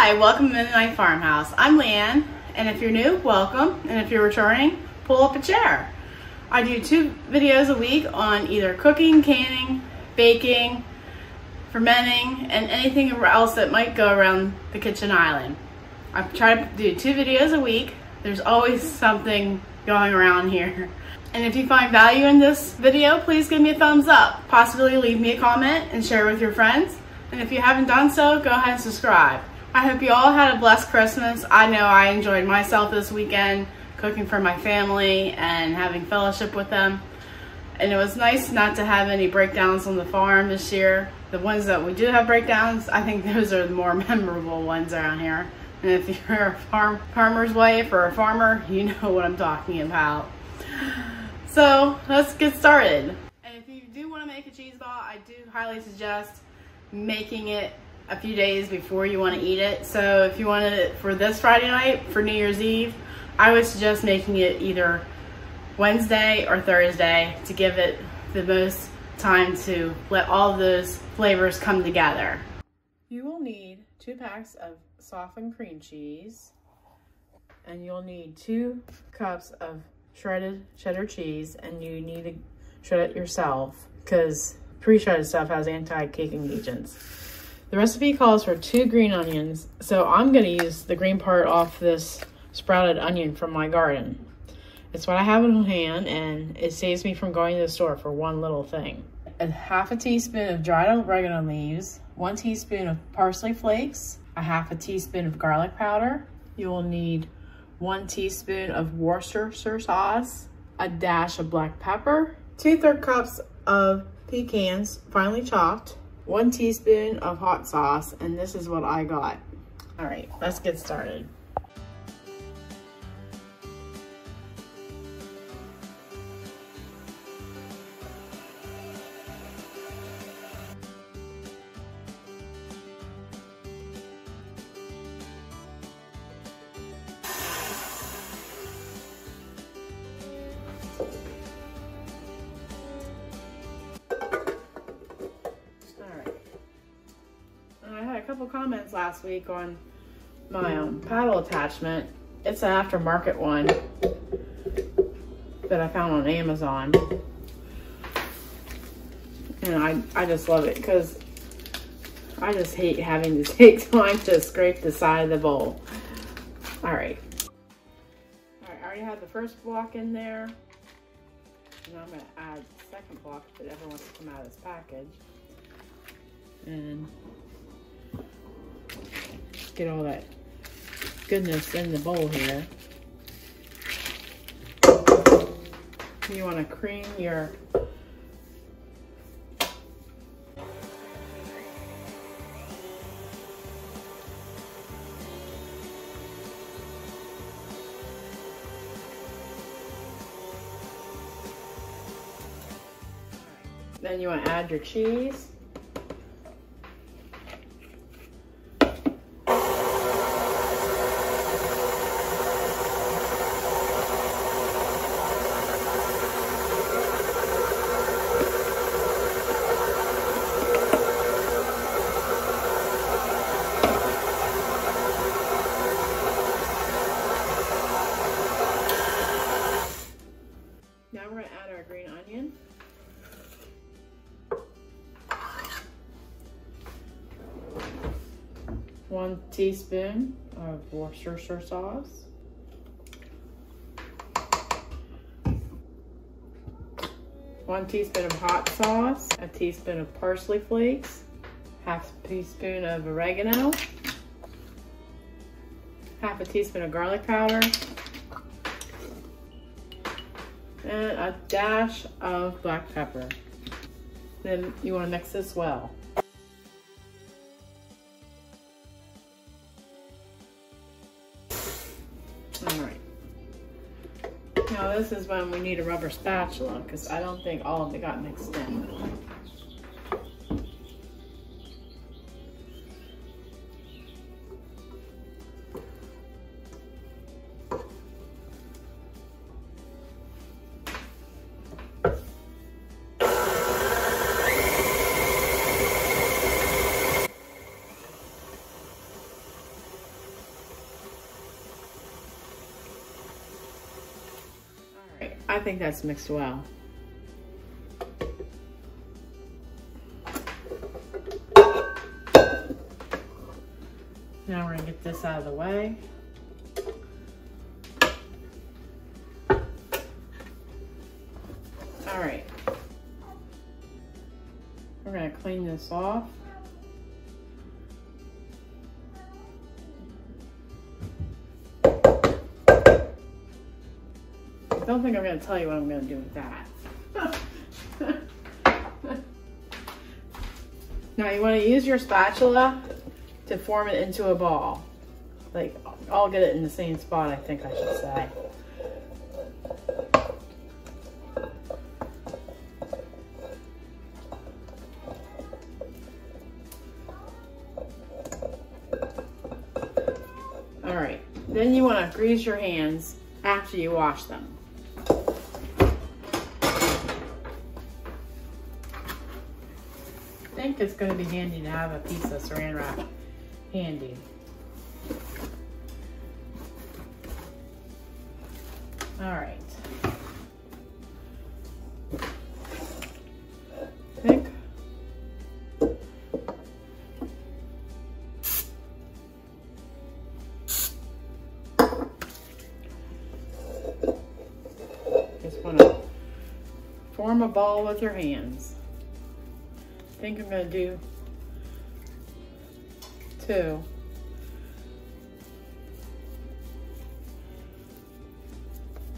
Hi, welcome to Mennonite Farmhouse. I'm Leanne, and if you're new, welcome, and if you're returning, pull up a chair. I do 2 videos a week on either cooking, canning, baking, fermenting, and anything else that might go around the kitchen island. I try to do 2 videos a week. There's always something going around here. And if you find value in this video, please give me a thumbs up. Possibly leave me a comment and share with your friends. And if you haven't done so, go ahead and subscribe. I hope you all had a blessed Christmas. I know I enjoyed myself this weekend, cooking for my family and having fellowship with them. And it was nice not to have any breakdowns on the farm this year. The ones that we do have breakdowns, I think those are the more memorable ones around here. And if you're a farmer's wife or a farmer, you know what I'm talking about. So let's get started. And if you do want to make a cheese ball, I do highly suggest making it a few days before you want to eat it. So if you wanted it for this Friday night, for New Year's Eve, I would suggest making it either Wednesday or Thursday to give it the most time to let all of those flavors come together. You will need 2 packs of softened cream cheese, and you'll need 2 cups of shredded cheddar cheese, and you need to shred it yourself because pre-shredded stuff has anti-caking agents. The recipe calls for 2 green onions, so I'm going to use the green part off this sprouted onion from my garden. It's what I have on hand, and it saves me from going to the store for one little thing. A half a teaspoon of dried oregano leaves, 1 teaspoon of parsley flakes, a half a teaspoon of garlic powder. You will need 1 teaspoon of Worcestershire sauce, a dash of black pepper, 2/3 cups of pecans finely chopped, 1 teaspoon of hot sauce, and this is what I got. All right, let's get started. Couple comments last week on my paddle attachment. It's an aftermarket one that I found on Amazon, and I just love it because I just hate having to take time to scrape the side of the bowl. All right, I already have the first block in there, and I'm going to add the second block that ever wants to come out of this package, and get all that goodness in the bowl here. You want to cream your then you want to add your cheese. Now we're going to add our green onion. One teaspoon of Worcestershire sauce. 1 teaspoon of hot sauce. A teaspoon of parsley flakes. Half a teaspoon of oregano. Half a teaspoon of garlic powder. And a dash of black pepper. Then you want to mix this well. All right. Now this is when we need a rubber spatula because I don't think all of it got mixed in. I think that's mixed well. Now we're gonna get this out of the way. All right. We're gonna clean this off. I don't think I'm gonna tell you what I'm gonna do with that. Now you wanna use your spatula to form it into a ball. Like, I'll get it in the same spot, I think I should say. All right, then you want to grease your hands after you wash them. I think it's going to be handy to have a piece of saran wrap handy. All right. I think just want to form a ball with your hands. I think I'm going to do 2.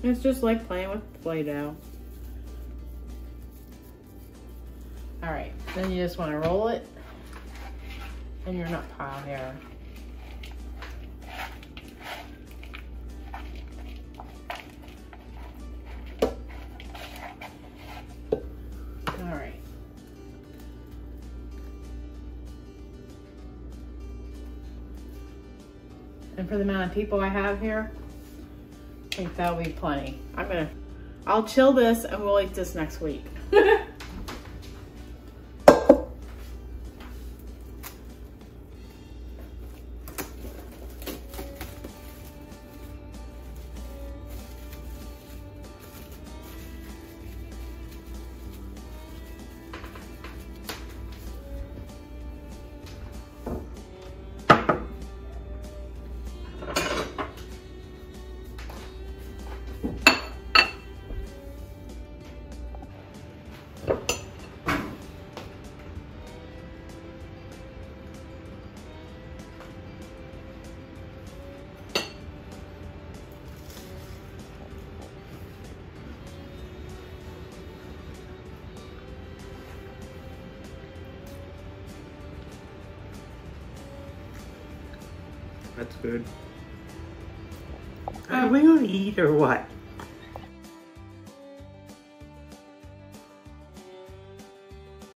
It's just like playing with Play-Doh. All right, then you just want to roll it in your nut pile here. All right. And for the amount of people I have here, I think that'll be plenty. I'll chill this and we'll eat this next week. That's good. Are we gonna eat or what?